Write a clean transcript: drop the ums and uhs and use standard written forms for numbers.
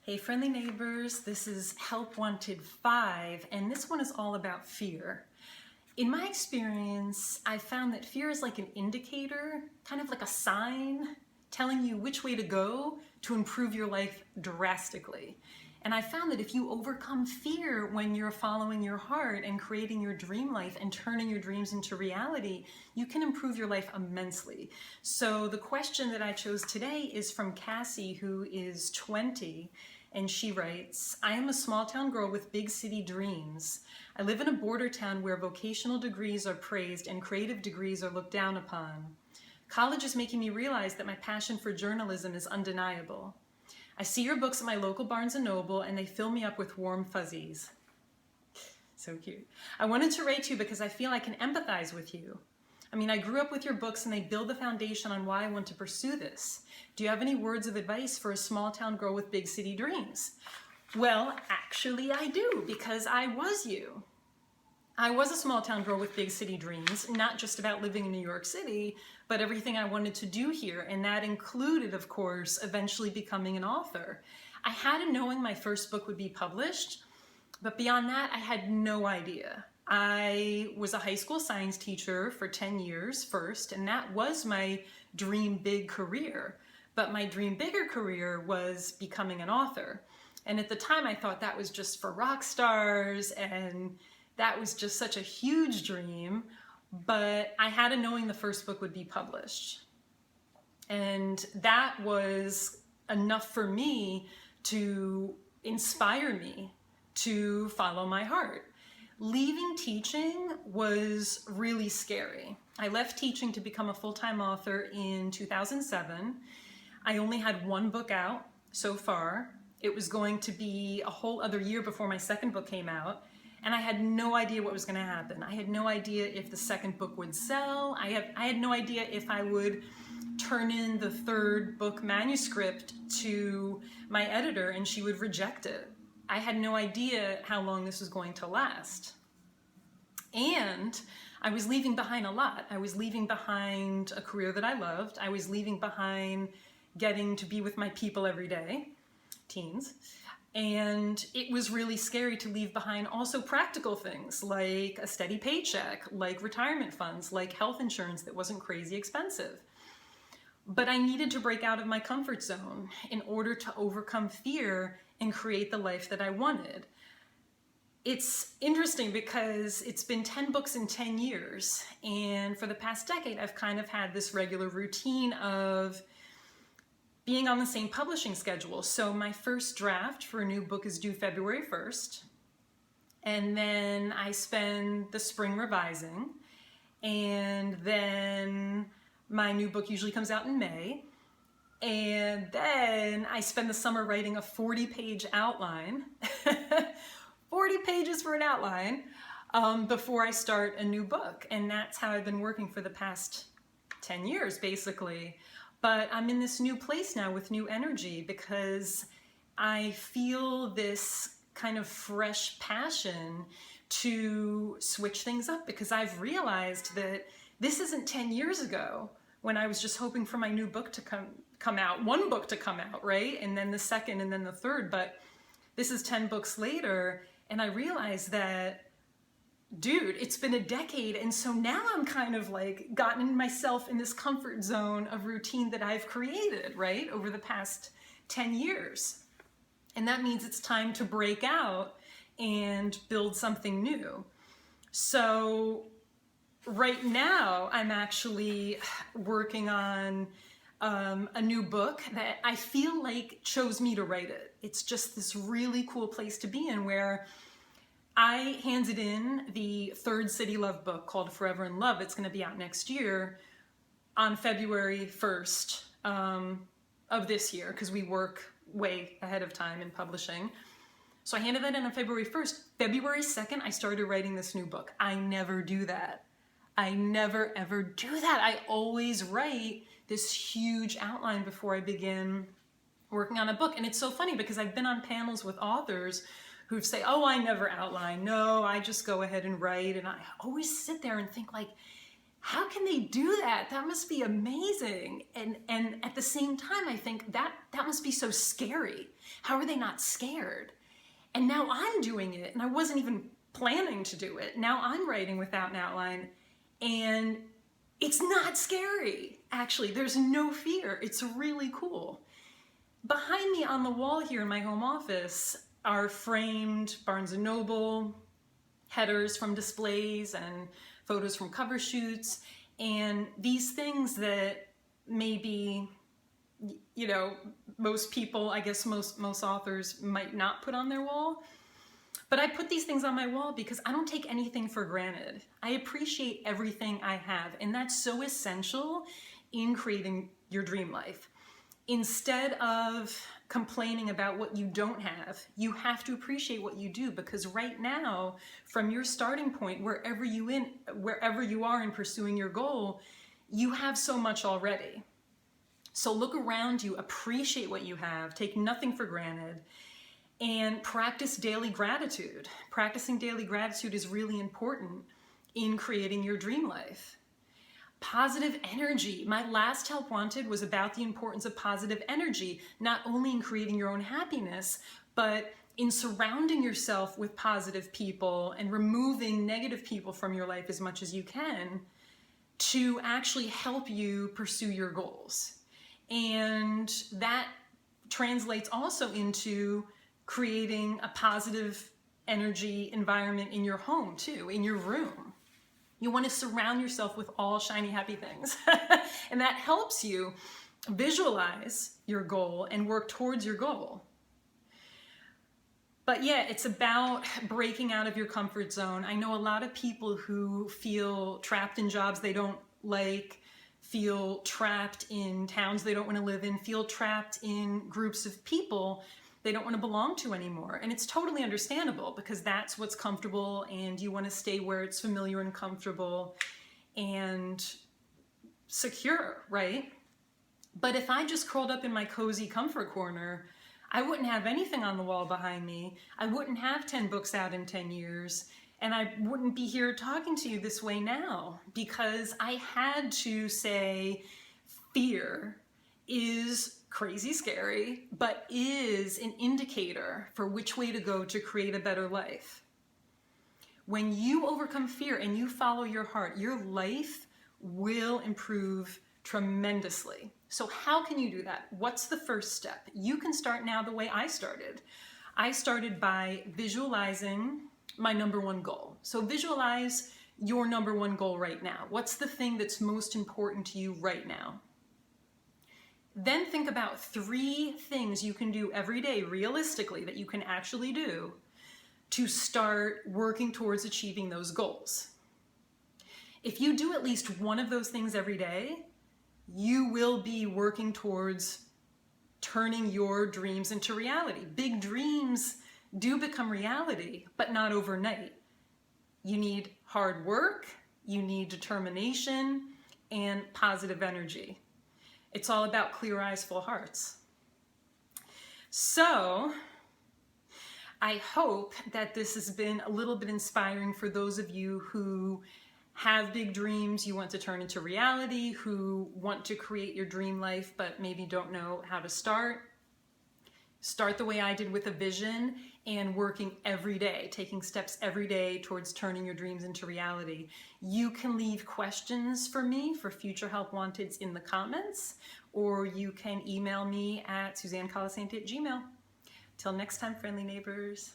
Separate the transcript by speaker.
Speaker 1: Hey friendly neighbors, this is Help Wanted 5, and this one is all about fear. In my experience, I found that fear is like an indicator, kind of like a sign, telling you which way to go to improve your life drastically. And I found that if you overcome fear when you're following your heart and creating your dream life and turning your dreams into reality, you can improve your life immensely. So the question that I chose today is from Cassie, who is 20, and she writes, I am a small town girl with big city dreams. I live in a border town where vocational degrees are praised and creative degrees are looked down upon. College is making me realize that my passion for journalism is undeniable. I see your books at my local Barnes & Noble and they fill me up with warm fuzzies. So cute. I wanted to write to you because I feel I can empathize with you. I mean, I grew up with your books and they build the foundation on why I want to pursue this. Do you have any words of advice for a small town girl with big city dreams? Well, actually I do, because I was you. I was a small town girl with big city dreams, not just about living in New York City, but everything I wanted to do here. And that included, of course, eventually becoming an author. I had a knowing my first book would be published, but beyond that, I had no idea. I was a high school science teacher for 10 years first, and that was my dream big career. But my dream bigger career was becoming an author. And at the time, I thought that was just for rock stars, and that was just such a huge dream. But I had a knowing the first book would be published. And that was enough for me to inspire me to follow my heart. Leaving teaching was really scary. I left teaching to become a full-time author in 2007. I only had one book out so far. It was going to be a whole other year before my second book came out, and I had no idea what was going to happen. I had no idea if the second book would sell. I had no idea if I would turn in the third book manuscript to my editor and she would reject it. I had no idea how long this was going to last. And I was leaving behind a lot. I was leaving behind a career that I loved. I was leaving behind getting to be with my people every day, teens. And it was really scary to leave behind also practical things like a steady paycheck, like retirement funds, like health insurance that wasn't crazy expensive. But I needed to break out of my comfort zone in order to overcome fear and create the life that I wanted. It's interesting because it's been 10 books in 10 years. And for the past decade, I've kind of had this regular routine of being on the same publishing schedule. So my first draft for a new book is due February 1st. And then I spend the spring revising. And then my new book usually comes out in May. And then I spend the summer writing a 40-page outline, 40 pages for an outline, before I start a new book. And that's how I've been working for the past 10 years, basically. But I'm in this new place now with new energy because I feel this kind of fresh passion to switch things up, because I've realized that this isn't 10 years ago when I was just hoping for my new book to come out, one book to come out, right? And then the second and then the third. But this is 10 books later, and I realized that, dude, it's been a decade, and so now I'm kind of like gotten myself in this comfort zone of routine that I've created, right, over the past 10 years. And that means it's time to break out and build something new. So right now, I'm actually working on a new book that I feel like chose me to write it. It's just this really cool place to be in, where I handed in the third City Love book called Forever in Love. It's going to be out next year on February 1st of this year, because we work way ahead of time in publishing. So I handed that in on February 1st. February 2nd, I started writing this new book. I never do that. I never, ever do that. I always write this huge outline before I begin working on a book. And it's so funny because I've been on panels with authors who say, oh, I never outline. No, I just go ahead and write. And I always sit there and think, like, how can they do that? That must be amazing. And at the same time, I think that must be so scary. How are they not scared? And now I'm doing it, and I wasn't even planning to do it. Now I'm writing without an outline, and it's not scary. Actually, there's no fear. It's really cool. Behind me on the wall here in my home office are framed Barnes & Noble headers from displays and photos from cover shoots, and these things that maybe, you know, most people, I guess most authors might not put on their wall. But I put these things on my wall because I don't take anything for granted. I appreciate everything I have, and that's so essential in creating your dream life. Instead of complaining about what you don't have, you have to appreciate what you do, because right now, from your starting point, wherever you are in pursuing your goal, you have so much already. So look around you, appreciate what you have, take nothing for granted, and practice daily gratitude. Practicing daily gratitude is really important in creating your dream life. Positive energy. My last Help Wanted was about the importance of positive energy, not only in creating your own happiness, but in surrounding yourself with positive people and removing negative people from your life as much as you can to actually help you pursue your goals. And that translates also into creating a positive energy environment in your home too, in your room. You want to surround yourself with all shiny, happy things. And that helps you visualize your goal and work towards your goal. But yeah, it's about breaking out of your comfort zone. I know a lot of people who feel trapped in jobs they don't like, feel trapped in towns they don't want to live in, feel trapped in groups of people they don't want to belong to anymore. And it's totally understandable, because that's what's comfortable, and you want to stay where it's familiar and comfortable and secure, right? But if I just curled up in my cozy comfort corner, I wouldn't have anything on the wall behind me. I wouldn't have 10 books out in 10 years. And I wouldn't be here talking to you this way now, because I had to say fear is crazy scary, but is an indicator for which way to go to create a better life. When you overcome fear and you follow your heart, your life will improve tremendously. So how can you do that? What's the first step? You can start now the way I started. I started by visualizing my number one goal. So visualize your number one goal right now. What's the thing that's most important to you right now? Then think about 3 things you can do every day realistically that you can actually do to start working towards achieving those goals. If you do at least one of those things every day, you will be working towards turning your dreams into reality. Big dreams do become reality, but not overnight. You need hard work, you need determination, and positive energy. It's all about clear eyes, full hearts. So I hope that this has been a little bit inspiring for those of you who have big dreams you want to turn into reality, who want to create your dream life but maybe don't know how to start. Start the way I did, with a vision and working every day, taking steps every day towards turning your dreams into reality. You can leave questions for me for future Help Wanteds in the comments, or you can email me at susanecolasanti@gmail.com. Till next time, friendly neighbors.